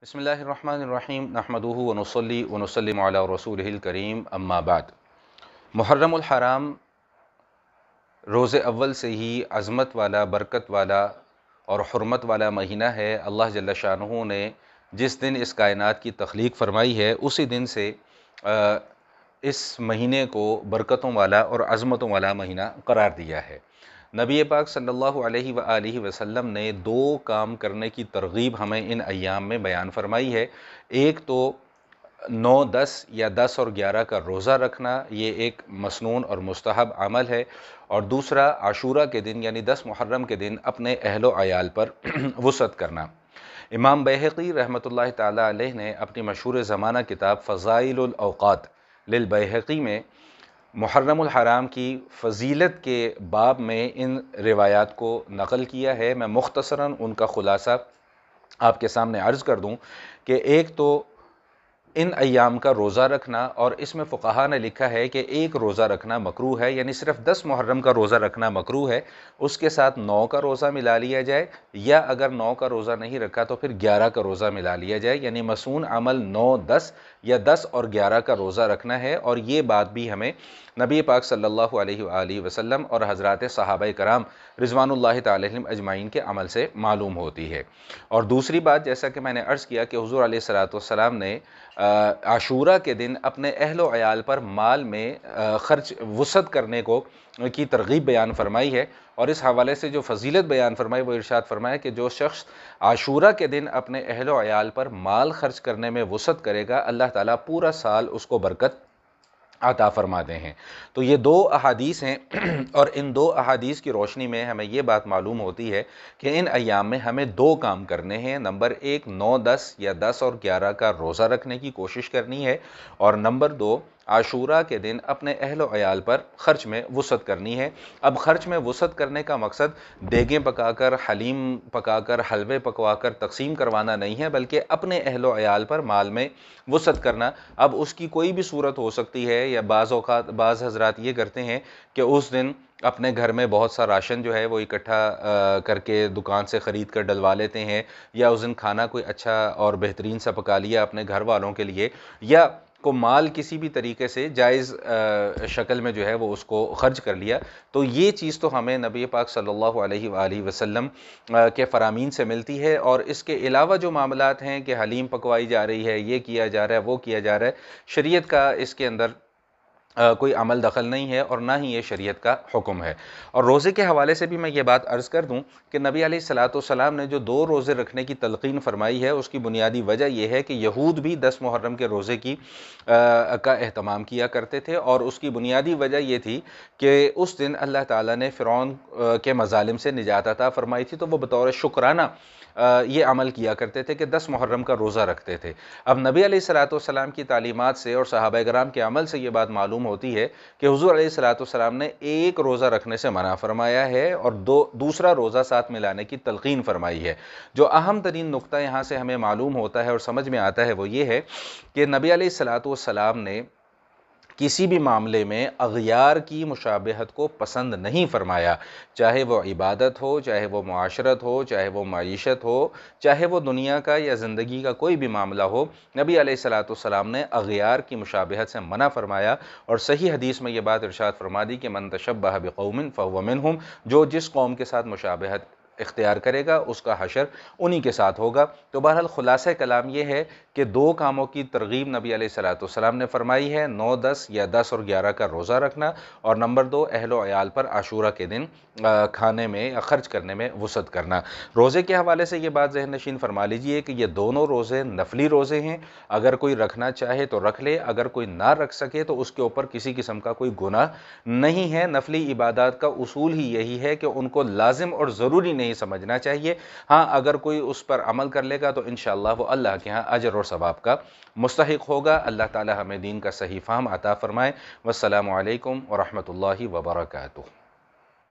بسم اللہ الرحمن الرحیم نحمدہ ونصلی ونسلم علی رسولہ الکریم اما بعد۔ محرم الحرام روز اول سے ہی عظمت والا، برکت والا اور حرمت والا مہینہ ہے۔ اللہ جل شانہ نے جس دن اس کائنات کی تخلیق فرمائی ہے اسی دن سے اس مہینے کو برکتوں والا اور عظمتوں والا مہینہ قرار دیا ہے۔ نبی پاک صلی اللہ علیہ وآلہ وسلم نے دو کام کرنے کی ترغیب ہمیں ان ایام میں بیان فرمائی ہے۔ ایک تو 9، 10 یا 10 اور 11 کا روزہ رکھنا، یہ ایک مسنون اور مستحب عمل ہے، اور دوسرا عاشورہ کے دن یعنی 10 محرم کے دن اپنے اہل و عیال پر وسعت کرنا۔ امام بیہقی رحمۃ اللہ تعالی علیہ نے اپنی مشہور زمانہ کتاب فضائل الاوقات للبیہقی میں محرم الحرام کی فضیلت کے باب میں ان روایات کو نقل کیا ہے۔ میں مختصراً ان کا خلاصہ آپ کے سامنے عرض کر دوں کہ ایک تو ان ایام کا روزہ رکھنا، اور اس میں فقہا نے لکھا ہے کہ ایک روزہ رکھنا مکروہ ہے، یعنی صرف 10 محرم کا روزہ رکھنا مکروہ ہے، اس کے ساتھ 9 کا روزہ ملا لیا جائے، یا اگر 9 کا روزہ نہیں رکھا تو پھر 11 کا روزہ ملا لیا جائے، یعنی مسنون عمل 9، 10 یا 10 اور 11 کا روزہ رکھنا ہے۔ اور یہ بات بھی ہمیں نبی پاک صلی اللہ علیہ وآلہ وسلم اور حضرات صحابہ کرام رضوان اللہ تعالی علیہم اجمعین کے عمل سے معلوم ہوتی ہے۔ اور دوسری بات، جیسا کہ میں نے عرض کیا کہ حضور علیہ السلام نے عاشورہ کے دن اپنے اہل و عیال پر مال میں خرچ وسعت کرنے کی ترغیب بیان فرمائی ہے، اور اس حوالے سے جو فضیلت بیان فرمائی وہ ارشاد فرمایا کہ جو شخص عاشورہ کے دن اپنے اہل و عیال پر مال خرچ کرنے میں وسعت کرے گا، اللہ تعالیٰ پورا سال اس کو برکت عطا فرماتے ہیں۔ تو یہ دو احادیث ہیں، اور ان دو احادیث کی روشنی میں ہمیں یہ بات معلوم ہوتی ہے کہ ان ایام میں ہمیں دو کام کرنے ہیں۔ نمبر 1 9، 10 یا 10 اور 11 کا روزہ رکھنے کی کوشش کرنی ہے، اور نمبر 2 عاشورہ کے دن اپنے اہل و عیال پر خرچ میں وسعت کرنی ہے۔ اب خرچ میں وسعت کرنے کا مقصد دیگیں پکا کر، حلیم پکا کر، حلوے پکوا کر تقسیم کروانا نہیں ہے، بلکہ اپنے اہل و عیال پر مال میں وسعت کرنا۔ اب اس کی کوئی بھی صورت ہو سکتی ہے، یا بعض حضرات یہ کرتے ہیں کہ اس دن اپنے گھر میں بہت سا راشن جو ہے وہ اکٹھا کر کے دکان سے خرید کر ڈلوا لیتے ہیں، یا اس دن کھانا کوئی اچھا اور بہترین سا پکا لیا اپنے گھر والوں کے لیے، یا کو مال کسی بھی طریقے سے جائز شکل میں جو ہے وہ اس کو خرچ کر لیا۔ تو یہ چیز تو ہمیں نبی پاک صلی اللہ علیہ وآلہ وسلم کے فرامین سے ملتی ہے، اور اس کے علاوہ جو معاملات ہیں کہ حلیم پکوائی جا رہی ہے، یہ کیا جا رہا ہے، وہ کیا جا رہا ہے، شریعت کا اس کے اندر کوئی عمل دخل نہیں ہے، اور نہ ہی یہ شریعت کا حکم ہے۔ اور روزے کے حوالے سے بھی میں یہ بات عرض کر دوں کہ نبی علیہ السلام نے جو 2 روزے رکھنے کی تلقین فرمائی ہے، اس کی بنیادی وجہ یہ ہے کہ یہود بھی 10 محرم کے روزے کا اہتمام کیا کرتے تھے، اور اس کی بنیادی وجہ یہ تھی کہ اس دن اللہ تعالیٰ نے فرعون کے مظالم سے نجات عطا فرمائی تھی، تو وہ بطور شکرانہ یہ عمل کیا کرتے تھے کہ 10 محرم کا روزہ رکھتے تھے۔ اب نبی علیہ السلام کی تعلیمات سے اور صحابہ کرام کے عمل سے یہ بات معلوم ہوتی ہے کہ حضور علیہ السلام نے ایک روزہ رکھنے سے منع فرمایا ہے، اور دوسرا روزہ ساتھ ملانے کی تلقین فرمائی ہے۔ جو اہم ترین نقطہ یہاں سے ہمیں معلوم ہوتا ہے اور سمجھ میں آتا ہے وہ یہ ہے کہ نبی علیہ السلام نے کسی بھی معاملے میں اغیار کی مشابہت کو پسند نہیں فرمایا، چاہے وہ عبادت ہو، چاہے وہ معاشرت ہو، چاہے وہ معیشت ہو، چاہے وہ دنیا کا یا زندگی کا کوئی بھی معاملہ ہو۔ نبی علیہ السلام نے اغیار کی مشابہت سے منع فرمایا، اور صحیح حدیث میں یہ بات ارشاد فرما دی کہ من تشبہ بقوم فہو منہم، جو جس قوم کے ساتھ مشابہت اختیار کرے گا اس کا حشر انہی کے ساتھ ہوگا۔ تو بہرحال خلاصہ کلام یہ ہے کہ 2 کاموں کی ترغیب نبی علیہ السلام نے فرمائی ہے، 9، 10 یا 10 اور 11 کا روزہ رکھنا، اور نمبر 2 اہل و عیال پر عاشورہ کے دن کھانے میں یا خرچ کرنے میں وسعت کرنا۔ روزے کے حوالے سے یہ بات ذہن نشین فرما لیجئے کہ یہ دونوں روزے نفلی روزے ہیں، اگر کوئی رکھنا چاہے تو رکھ لے، اگر کوئی نہ رکھ سکے تو اس کے اوپر کسی قسم کا کوئی گناہ نہیں ہے۔ نفلی عبادات کا اصول ہی یہی ہے کہ ان کو لازم اور ضروری نہیں سمجھنا چاہیے۔ ہاں اگر کوئی اس پر عمل کر لے گا تو انشاءاللہ وہ اللہ کے ہاں اجر اور ثواب کا مستحق ہوگا۔ اللہ تعالی ہمیں دین کا صحیح فہم عطا فرمائے۔ والسلام علیکم ورحمۃ اللہ وبرکاتہ۔